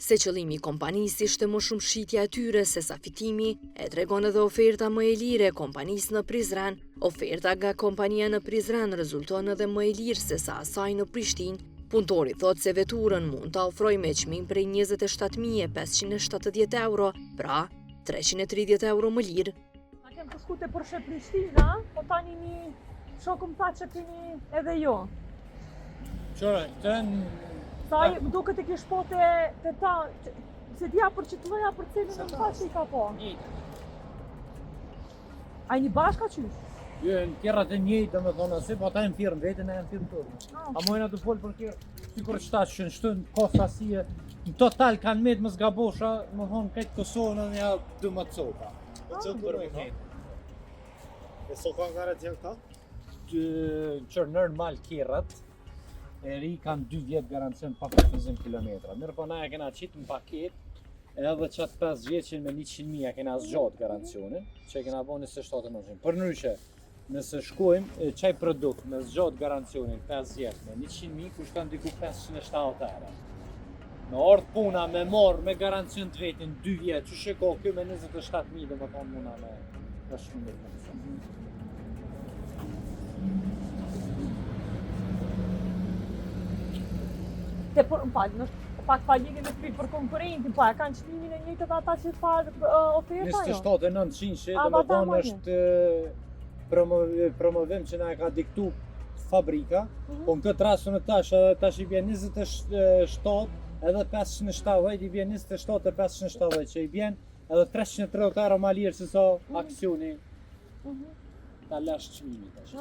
se qëllimi i kompanisë ishte më shumë shitja e tyre se sa fitimi, e tregon edhe oferta më e lirë e kompanisë në Prizren. Oferta nga kompania në Prizren rezulton edhe më e lirë se sa asaj në Prishtinë. Punëtori thot se veturën mund ta ofrojë me çmim prej 27.570 euro, pra 330 euro më lirë. Na kem të shkute për shë Prishtina, po tani një shokëm tha që keni edhe jo. Qëra, Sa më duket e kish po te ta, se dja për që të loja për cilin në më tha që i ka po. A një bashka qysh? Jo, në kjerrat e njëjtë, me thonë asë, po ata e në firmë, vetën e në firmë tërë. A mojna të folë për kjerë, si kur qëta që në shtën kosta asie, në total kanë metë më zgabosha, më thonë këtë Kosovën edhe ja 12 copa. Për me këtë. E sofa nga rëtë janë këta? Qërë nërmal kjerrat, e ri kanë 2 vjetë garancion pa 50 km. Mirë po na e kena qitë në paket, edhe qatë 5 vjeqin me 100.000 kena zgjatë garancionin, që kena bo 27 në Për nëryshe, nëse shkojmë qaj produkt me zgjatë garancionin 5 vjetë me 100.000, kush kanë diku 570 euro. Me ardhë puna me marrë me garancion të vetin 2 vjetë, që shiko kjo me 27.000 dhe më thonë muna me shumë dhe të Te për më falë, në pak faligin me të për konkurentin, po e kanë qëmimin e njëjtë dhe ata që të farë oferta jo? 27.900 dhe më thonë është promovim që na e ka diktu fabrika, po në këtë rasën e tash i bjen 27 edhe 570, i bjen 27 e 570 që i bjen edhe 330 euro ma lirë se sa aksioni ta lash qmimi tash.